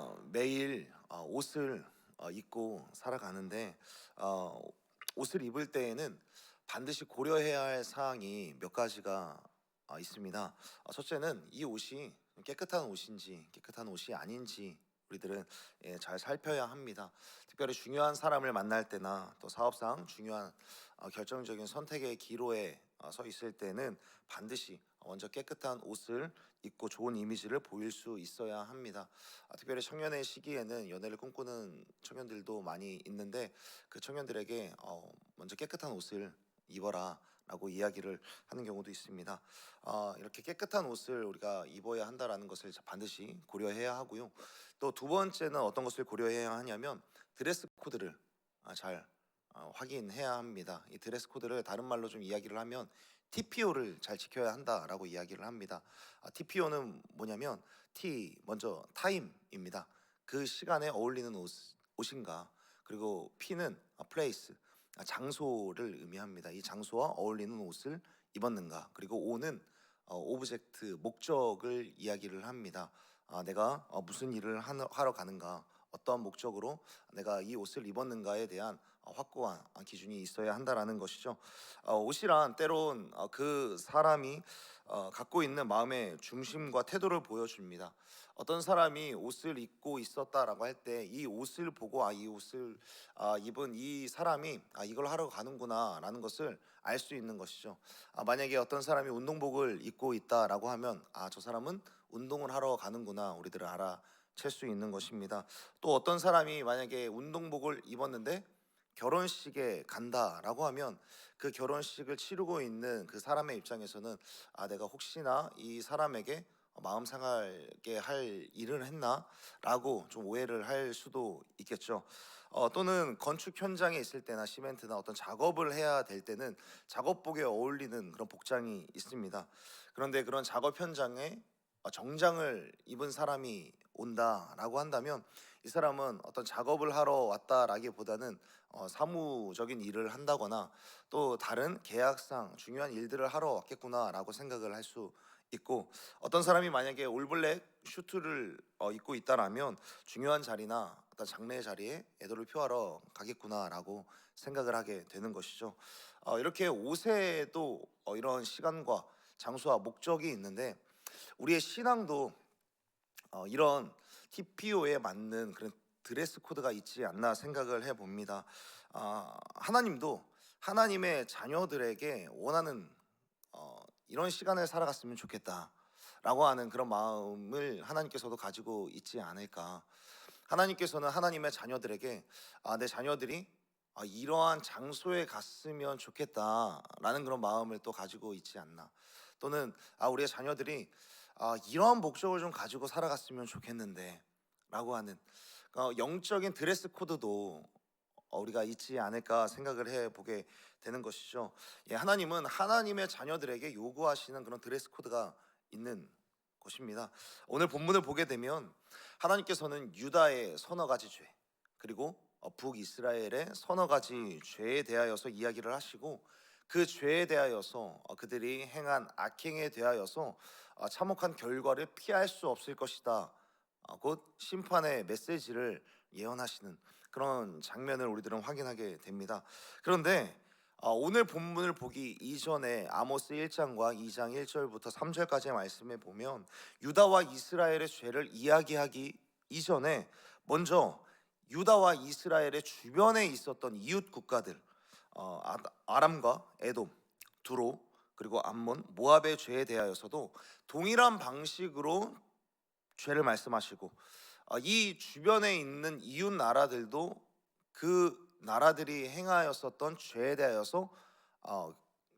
우리가 매일 옷을 입고 살아가는데 어, 옷을 입을 때에는 반드시 고려해야 할 사항이 몇 가지가 있습니다. 첫째는 이 옷이 깨끗한 옷인지 깨끗한 옷이 아닌지 우리들은 잘 살펴야 합니다. 특별히 중요한 사람을 만날 때나 또 사업상 중요한 결정적인 선택의 기로에 서 있을 때는 반드시 먼저 깨끗한 옷을 입고 좋은 이미지를 보일 수 있어야 합니다. 특별히 청년의 시기에는 연애를 꿈꾸는 청년들도 많이 있는데 그 청년들에게 먼저 깨끗한 옷을 입어라 라고 이야기를 하는 경우도 있습니다. 이렇게 깨끗한 옷을 우리가 입어야 한다라는 것을 반드시 고려해야 하고요. 또 두 번째는 어떤 것을 고려해야 하냐면 드레스 코드를 잘 확인해야 합니다. 이 드레스 코드를 다른 말로 좀 이야기를 하면 TPO를 잘 지켜야 한다라고 이야기를 합니다. TPO는 뭐냐면 T 먼저 타임입니다. 그 시간에 어울리는 옷인가. 그리고 P는 place 장소를 의미합니다. 이 장소와 어울리는 옷을 입었는가. 그리고 O는 오브젝트 목적을 이야기를 합니다. 내가 무슨 일을 하러 가는가, 어떠한 목적으로 내가 이 옷을 입었는가에 대한 확고한 기준이 있어야 한다라는 것이죠. 옷이란 때론 그 사람이 갖고 있는 마음의 중심과 태도를 보여줍니다. 어떤 사람이 옷을 입고 있었다라고 할 때 이 옷을 보고 이 옷을 입은 이 사람이 이걸 하러 가는구나라는 것을 알 수 있는 것이죠. 만약에 어떤 사람이 운동복을 입고 있다라고 하면 저 사람은 운동을 하러 가는구나 우리들은 알아챌 수 있는 것입니다. 또 어떤 사람이 만약에 운동복을 입었는데 결혼식에 간다라고 하면 그 결혼식을 치르고 있는 그 사람의 입장에서는 내가 혹시나 이 사람에게 마음 상하게 할 일을 했나라고 좀 오해를 할 수도 있겠죠. 또는 건축 현장에 있을 때나 시멘트나 어떤 작업을 해야 될 때는 작업복에 어울리는 그런 복장이 있습니다. 그런데 그런 작업 현장에 정장을 입은 사람이 온다라고 한다면 이 사람은 어떤 작업을 하러 왔다라기보다는 사무적인 일을 한다거나 또 다른 계약상 중요한 일들을 하러 왔겠구나라고 생각을 할 수 있고, 어떤 사람이 만약에 올블랙 슈트를 입고 있다라면 중요한 자리나 어떤 장례 자리에 애도를 표하러 가겠구나라고 생각을 하게 되는 것이죠. 이렇게 옷에도 이런 시간과 장소와 목적이 있는데 우리의 신앙도 이런 TPO에 맞는 그런 드레스 코드가 있지 않나 생각을 해봅니다. 하나님도 하나님의 자녀들에게 원하는 이런 시간을 살아갔으면 좋겠다라고 하는 그런 마음을 하나님께서도 가지고 있지 않을까. 하나님께서는 하나님의 자녀들에게 내 자녀들이 이러한 장소에 갔으면 좋겠다라는 그런 마음을 또 가지고 있지 않나. 또는 우리의 자녀들이 이러한 목적을 좀 가지고 살아갔으면 좋겠는데 라고 하는 영적인 드레스 코드도 우리가 있지 않을까 생각을 해보게 되는 것이죠. 하나님은 하나님의 자녀들에게 요구하시는 그런 드레스 코드가 있는 것입니다. 오늘 본문을 보게 되면 하나님께서는 유다의 서너 가지 죄, 그리고 북이스라엘의 서너 가지 죄에 대하여서 이야기를 하시고, 그 죄에 대하여서 그들이 행한 악행에 대하여서 참혹한 결과를 피할 수 없을 것이다, 곧 심판의 메시지를 예언하시는 그런 장면을 우리들은 확인하게 됩니다. 그런데 오늘 본문을 보기 이전에 아모스 1장과 2장 1절부터 3절까지의 말씀에 보면 유다와 이스라엘의 죄를 이야기하기 이전에 먼저 유다와 이스라엘의 주변에 있었던 이웃 국가들, 아람과 에돔, 두로, 그리고 암몬, 모압의 죄에 대하여서도 동일한 방식으로 죄를 말씀하시고, 이 주변에 있는 이웃 나라들도 그 나라들이 행하였었던 죄에 대하여서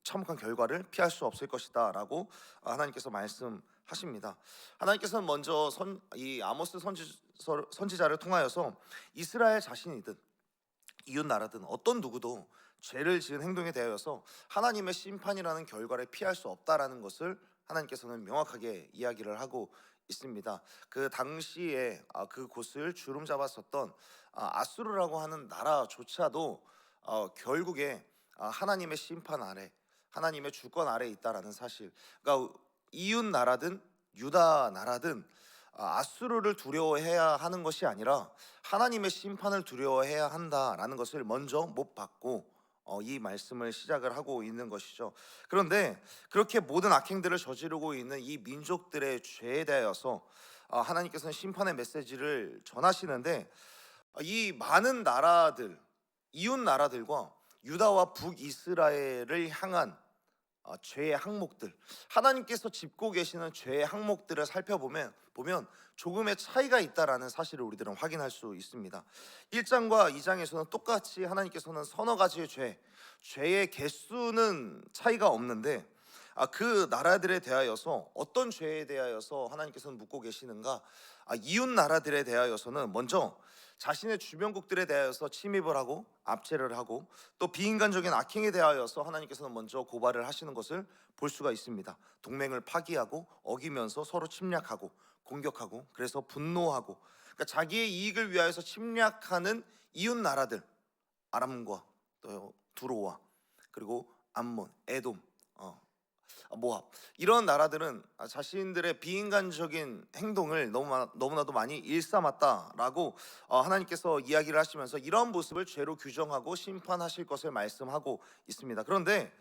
참혹한 결과를 피할 수 없을 것이다 라고 하나님께서 말씀하십니다. 하나님께서는 먼저 이 아모스 선지자를 통하여서 이스라엘 자신이든 이웃 나라든 어떤 누구도 죄를 지은 행동에 대하여서 하나님의 심판이라는 결과를 피할 수 없다라는 것을 하나님께서는 명확하게 이야기를 하고 있습니다. 그 당시에 그 곳을 주름 잡았었던 아수르라고 하는 나라조차도 결국에 하나님의 심판 아래, 하나님의 주권 아래 있다라는 사실. 그러니까 이웃 나라든 유다 나라든 아수르를 두려워해야 하는 것이 아니라 하나님의 심판을 두려워해야 한다라는 것을 먼저 못 받고 이 말씀을 시작을 하고 있는 것이죠. 그런데 그렇게 모든 악행들을 저지르고 있는 이 민족들의 죄에 대하여서 하나님께서는 심판의 메시지를 전하시는데, 이 많은 나라들, 이웃 나라들과 유다와 북이스라엘을 향한 죄의 항목들, 하나님께서 짚고 계시는 죄의 항목들을 살펴보면 조금의 차이가 있다라는 사실을 우리들은 확인할 수 있습니다. 1장과 2장에서는 똑같이 하나님께서는 서너 가지의 죄의 개수는 차이가 없는데, 그 나라들에 대하여서 어떤 죄에 대하여서 하나님께서는 묻고 계시는가? 이웃 나라들에 대하여서는 먼저 자신의 주변국들에 대하여서 침입을 하고 압제를 하고, 또 비인간적인 악행에 대하여서 하나님께서는 먼저 고발을 하시는 것을 볼 수가 있습니다. 동맹을 파기하고 어기면서 서로 침략하고 공격하고, 그래서 분노하고, 그러니까 자기의 이익을 위하여서 침략하는 이웃 나라들, 아람과 또 두로와, 그리고 암몬, 에돔, 모압, 이런 나라들은 자신들의 비인간적인 행동을 너무나도 많이 일삼았다라고 하나님께서 이야기를 하시면서 이런 모습을 죄로 규정하고 심판하실 것을 말씀하고 있습니다. 그런데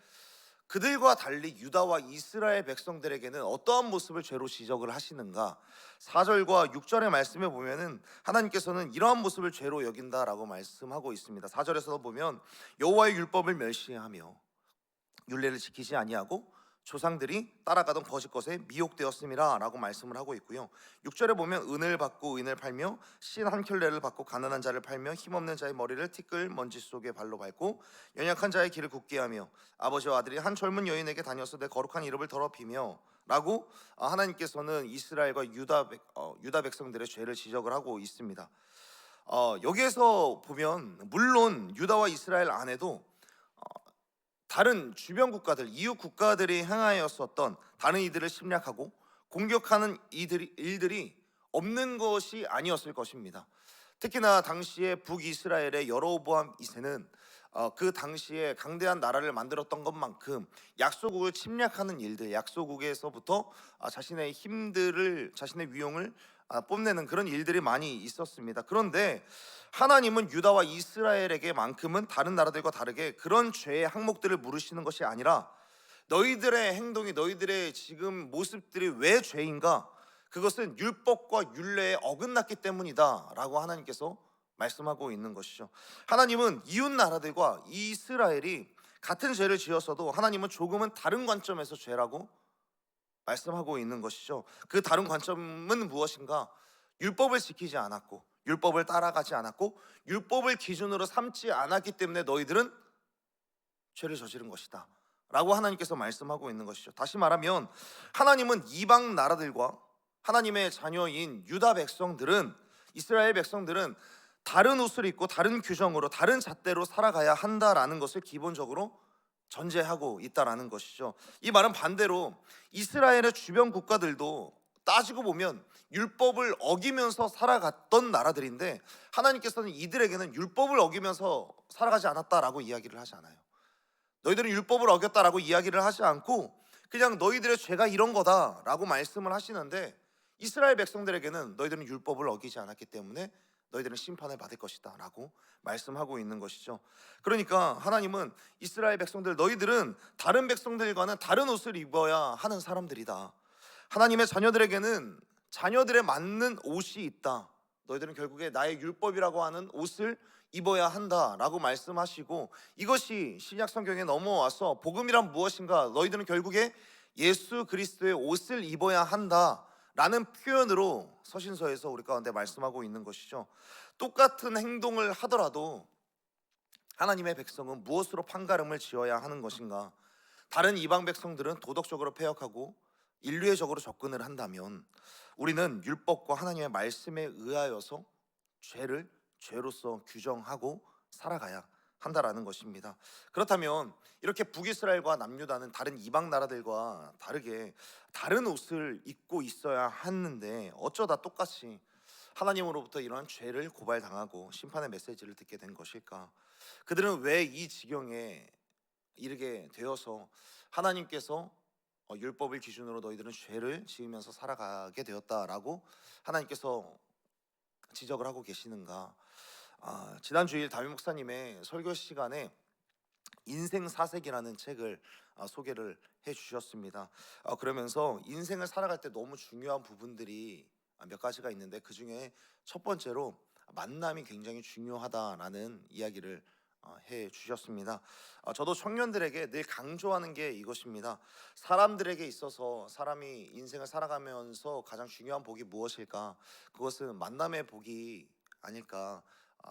그들과 달리 유다와 이스라엘 백성들에게는 어떠한 모습을 죄로 지적을 하시는가? 4절과 6절의 말씀에 보면은 하나님께서는 이러한 모습을 죄로 여긴다라고 말씀하고 있습니다. 4절에서 보면 여호와의 율법을 멸시하며 율례를 지키지 아니하고 조상들이 따라가던 거짓 것에 미혹되었음이라 라고 말씀을 하고 있고요. 6절에 보면 은을 받고 은을 팔며 신 한 켤레를 받고 가난한 자를 팔며 힘없는 자의 머리를 티끌 먼지 속에 발로 밟고 연약한 자의 길을 굳게 하며 아버지와 아들이 한 젊은 여인에게 다녀서 내 거룩한 이름을 더럽히며 라고 하나님께서는 이스라엘과 유다 백성들의 죄를 지적을 하고 있습니다. 여기에서 보면 물론 유다와 이스라엘 안에도 다른 주변 국가들, 이웃 국가들이 행하였었던 다른 이들을 침략하고 공격하는 일들이 없는 것이 아니었을 것입니다. 특히나 당시에 북이스라엘의 여로보암 2세는 그 당시에 강대한 나라를 만들었던 것만큼 약소국을 침략하는 일들, 약소국에서부터 자신의 힘들을, 자신의 위용을 뽐내는 그런 일들이 많이 있었습니다. 그런데 하나님은 유다와 이스라엘에게만큼은 다른 나라들과 다르게 그런 죄의 항목들을 물으시는 것이 아니라, 너희들의 행동이, 너희들의 지금 모습들이 왜 죄인가? 그것은 율법과 율례에 어긋났기 때문이다 라고 하나님께서 말씀하고 있는 것이죠. 하나님은 이웃 나라들과 이스라엘이 같은 죄를 지었어도 하나님은 조금은 다른 관점에서 죄라고 말씀하고 있는 것이죠. 그 다른 관점은 무엇인가? 율법을 지키지 않았고, 율법을 따라가지 않았고, 율법을 기준으로 삼지 않았기 때문에 너희들은 죄를 저지른 것이다 라고 하나님께서 말씀하고 있는 것이죠. 다시 말하면 하나님은 이방 나라들과 하나님의 자녀인 유다 백성들은, 이스라엘 백성들은 다른 옷을 입고 다른 규정으로 다른 잣대로 살아가야 한다라는 것을 기본적으로 전제하고 있다라는 것이죠. 이 말은 반대로 이스라엘의 주변 국가들도 따지고 보면 율법을 어기면서 살아갔던 나라들인데, 하나님께서는 이들에게는 율법을 어기면서 살아가지 않았다라고 이야기를 하지 않아요. 너희들은 율법을 어겼다라고 이야기를 하지 않고 그냥 너희들의 죄가 이런 거다라고 말씀을 하시는데, 이스라엘 백성들에게는 너희들은 율법을 어기지 않았기 때문에 너희들은 심판을 받을 것이다 라고 말씀하고 있는 것이죠. 그러니까 하나님은 이스라엘 백성들, 너희들은 다른 백성들과는 다른 옷을 입어야 하는 사람들이다. 하나님의 자녀들에게는 자녀들에 맞는 옷이 있다. 너희들은 결국에 나의 율법이라고 하는 옷을 입어야 한다라고 말씀하시고, 이것이 신약 성경에 넘어와서 복음이란 무엇인가? 너희들은 결국에 예수 그리스도의 옷을 입어야 한다라는 표현으로 서신서에서 우리 가운데 말씀하고 있는 것이죠. 똑같은 행동을 하더라도 하나님의 백성은 무엇으로 판가름을 지어야 하는 것인가? 다른 이방 백성들은 도덕적으로 패역하고 인류애적으로 접근을 한다면, 우리는 율법과 하나님의 말씀에 의하여서 죄를 죄로서 규정하고 살아가야 한다라는 것입니다. 그렇다면 이렇게 북이스라엘과 남유다는 다른 이방 나라들과 다르게 다른 옷을 입고 있어야 하는데 어쩌다 똑같이 하나님으로부터 이러한 죄를 고발당하고 심판의 메시지를 듣게 된 것일까? 그들은 왜 이 지경에 이르게 되어서 하나님께서 율법을 기준으로 너희들은 죄를 지으면서 살아가게 되었다라고 하나님께서 지적을 하고 계시는가? 지난 주일 담임 목사님의 설교 시간에 인생 사색이라는 책을 소개를 해 주셨습니다. 그러면서 인생을 살아갈 때 너무 중요한 부분들이 몇 가지가 있는데, 그 중에 첫 번째로 만남이 굉장히 중요하다라는 이야기를 해 주셨습니다. 저도 청년들에게 늘 강조하는 게 이것입니다. 사람들에게 있어서 사람이 인생을 살아가면서 가장 중요한 복이 무엇일까? 그것은 만남의 복이 아닐까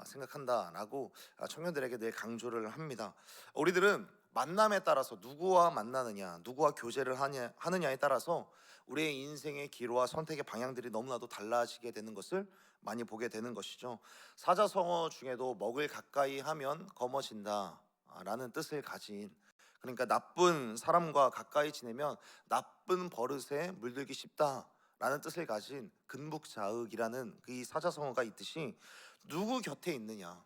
생각한다라고 청년들에게 늘 강조를 합니다. 우리들은 만남에 따라서 누구와 만나느냐, 누구와 교제를 하느냐에 따라서 우리의 인생의 기로와 선택의 방향들이 너무나도 달라지게 되는 것을 많이 보게 되는 것이죠. 사자성어 중에도 먹을 가까이 하면 검어진다 라는 뜻을 가진, 그러니까 나쁜 사람과 가까이 지내면 나쁜 버릇에 물들기 쉽다 라는 뜻을 가진 근북자흑이라는 이 사자성어가 있듯이, 누구 곁에 있느냐,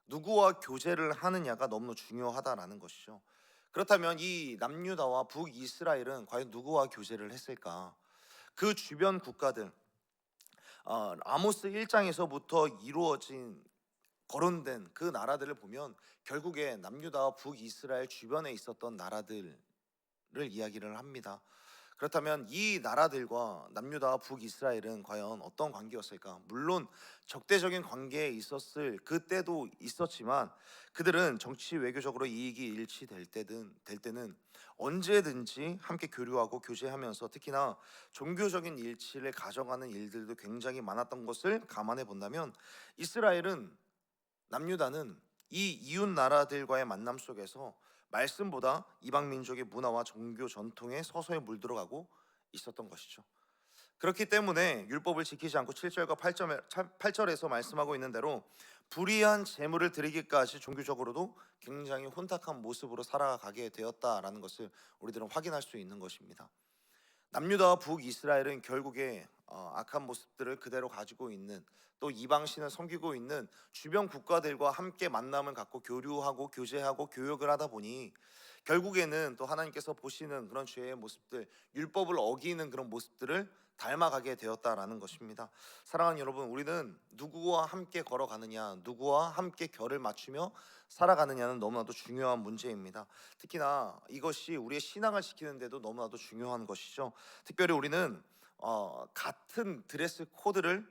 누구와 교제를 하느냐가 너무 중요하다라는 것이죠. 그렇다면 이 남유다와 북이스라엘은 과연 누구와 교제를 했을까? 그 주변 국가들, 아모스 1장에서부터 이루어진 거론된 그 나라들을 보면 결국에 남유다와 북이스라엘 주변에 있었던 나라들을 이야기를 합니다. 그렇다면 이 나라들과 남유다와 북이스라엘은 과연 어떤 관계였을까? 물론 적대적인 관계에 있었을 그때도 있었지만, 그들은 정치 외교적으로 이익이 일치될 때는 언제든지 함께 교류하고 교제하면서, 특히나 종교적인 일치를 가져가는 일들도 굉장히 많았던 것을 감안해 본다면, 이스라엘은, 남유다는 이 이웃 나라들과의 만남 속에서 말씀보다 이방 민족의 문화와 종교 전통에 서서히 물들어가고 있었던 것이죠. 그렇기 때문에 율법을 지키지 않고 7절과 8절에서 말씀하고 있는 대로 불의한 제물을 드리기까지 종교적으로도 굉장히 혼탁한 모습으로 살아가게 되었다라는 것을 우리들은 확인할 수 있는 것입니다. 남유다와 북이스라엘은 결국에 악한 모습들을 그대로 가지고 있는, 또 이방신을 섬기고 있는 주변 국가들과 함께 만남을 갖고 교류하고 교제하고 교역을 하다 보니 결국에는 또 하나님께서 보시는 그런 죄의 모습들, 율법을 어기는 그런 모습들을 닮아가게 되었다라는 것입니다. 사랑하는 여러분, 우리는 누구와 함께 걸어가느냐, 누구와 함께 결을 맞추며 살아가느냐는 너무나도 중요한 문제입니다. 특히나 이것이 우리의 신앙을 지키는 데도 너무나도 중요한 것이죠. 특별히 우리는 같은 드레스 코드를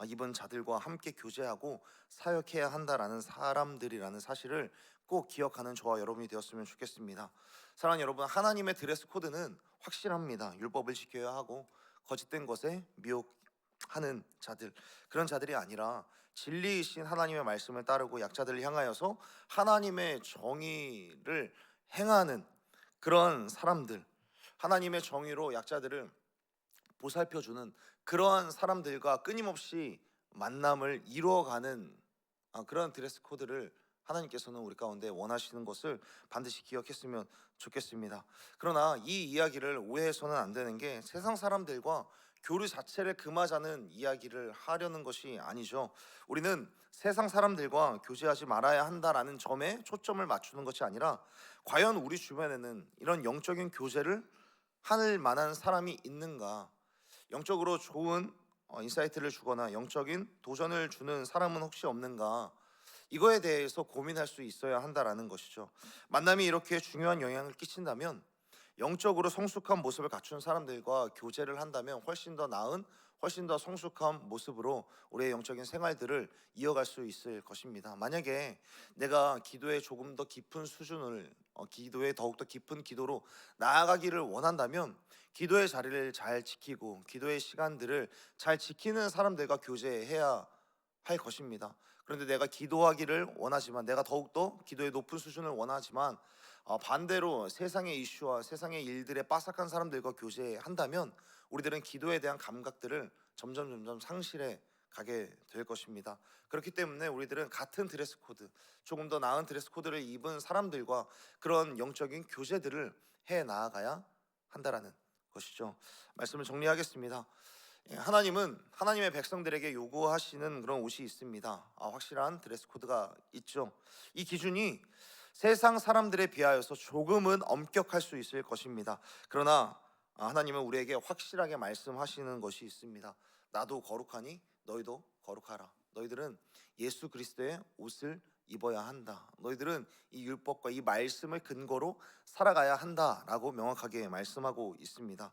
입은 자들과 함께 교제하고 사역해야 한다라는 사람들이라는 사실을 꼭 기억하는 저와 여러분이 되었으면 좋겠습니다. 사랑하는 여러분, 하나님의 드레스 코드는 확실합니다. 율법을 지켜야 하고 거짓된 것에 미혹하는 자들, 그런 자들이 아니라 진리이신 하나님의 말씀을 따르고 약자들을 향하여서 하나님의 정의를 행하는 그런 사람들, 하나님의 정의로 약자들을 보살펴주는 그러한 사람들과 끊임없이 만남을 이루어가는 그런 드레스 코드를 하나님께서는 우리 가운데 원하시는 것을 반드시 기억했으면 좋겠습니다. 그러나 이 이야기를 오해해서는 안 되는 게, 세상 사람들과 교류 자체를 금하자는 이야기를 하려는 것이 아니죠. 우리는 세상 사람들과 교제하지 말아야 한다라는 점에 초점을 맞추는 것이 아니라, 과연 우리 주변에는 이런 영적인 교제를 할 만한 사람이 있는가, 영적으로 좋은 인사이트를 주거나 영적인 도전을 주는 사람은 혹시 없는가, 이거에 대해서 고민할 수 있어야 한다라는 것이죠. 만남이 이렇게 중요한 영향을 끼친다면, 영적으로 성숙한 모습을 갖춘 사람들과 교제를 한다면 훨씬 더 나은, 훨씬 더 성숙한 모습으로 우리의 영적인 생활들을 이어갈 수 있을 것입니다. 만약에 내가 기도에 조금 더 깊은 수준을, 기도에 더욱더 깊은 기도로 나아가기를 원한다면, 기도의 자리를 잘 지키고 기도의 시간들을 잘 지키는 사람들과 교제해야 할 것입니다. 그런데 내가 기도하기를 원하지만, 내가 더욱더 기도의 높은 수준을 원하지만, 반대로 세상의 이슈와 세상의 일들에 빠삭한 사람들과 교제한다면 우리들은 기도에 대한 감각들을 점점 상실해 가게 될 것입니다. 그렇기 때문에 우리들은 같은 드레스 코드, 조금 더 나은 드레스 코드를 입은 사람들과 그런 영적인 교제들을 해 나아가야 한다라는 것이죠. 말씀을 정리하겠습니다. 하나님은 하나님의 백성들에게 요구하시는 그런 옷이 있습니다. 확실한 드레스 코드가 있죠. 이 기준이 세상 사람들에 비하여서 조금은 엄격할 수 있을 것입니다. 그러나 하나님은 우리에게 확실하게 말씀하시는 것이 있습니다. 나도 거룩하니 너희도 거룩하라. 너희들은 예수 그리스도의 옷을 입어야 한다. 너희들은 이 율법과 이 말씀을 근거로 살아가야 한다라고 명확하게 말씀하고 있습니다.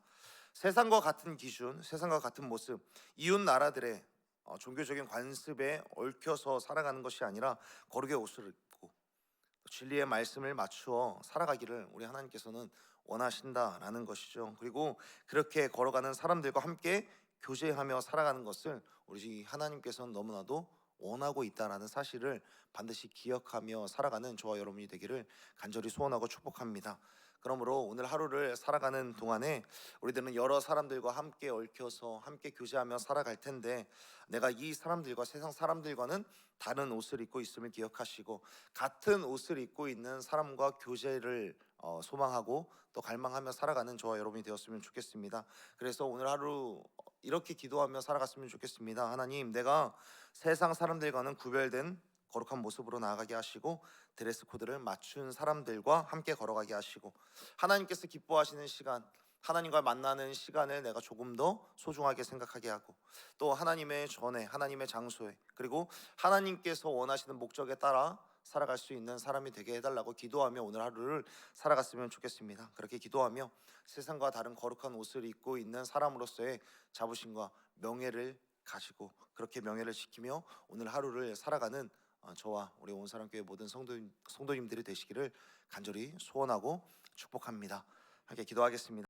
세상과 같은 기준, 세상과 같은 모습, 이웃 나라들의 종교적인 관습에 얽혀서 살아가는 것이 아니라 거룩의 옷을 입고 진리의 말씀을 맞추어 살아가기를 우리 하나님께서는 원하신다라는 것이죠. 그리고 그렇게 걸어가는 사람들과 함께 교제하며 살아가는 것을 우리 하나님께서는 너무나도 원하고 있다라는 사실을 반드시 기억하며 살아가는 저와 여러분이 되기를 간절히 소원하고 축복합니다. 그러므로 오늘 하루를 살아가는 동안에 우리들은 여러 사람들과 함께 얽혀서 함께 교제하며 살아갈 텐데, 내가 이 사람들과 세상 사람들과는 다른 옷을 입고 있음을 기억하시고 같은 옷을 입고 있는 사람과 교제를 소망하고 또 갈망하며 살아가는 저와 여러분이 되었으면 좋겠습니다. 그래서 오늘 하루 이렇게 기도하며 살아갔으면 좋겠습니다. 하나님, 내가 세상 사람들과는 구별된 거룩한 모습으로 나아가게 하시고 드레스 코드를 맞춘 사람들과 함께 걸어가게 하시고, 하나님께서 기뻐하시는 시간, 하나님과 만나는 시간을 내가 조금 더 소중하게 생각하게 하고, 또 하나님의 전에, 하나님의 장소에, 그리고 하나님께서 원하시는 목적에 따라 살아갈 수 있는 사람이 되게 해달라고 기도하며 오늘 하루를 살아갔으면 좋겠습니다. 그렇게 기도하며 세상과 다른 거룩한 옷을 입고 있는 사람으로서의 자부심과 명예를 가지고 그렇게 명예를 지키며 오늘 하루를 살아가는 저와 우리 온사람교회 모든 성도님들이 되시기를 간절히 소원하고 축복합니다. 함께 기도하겠습니다.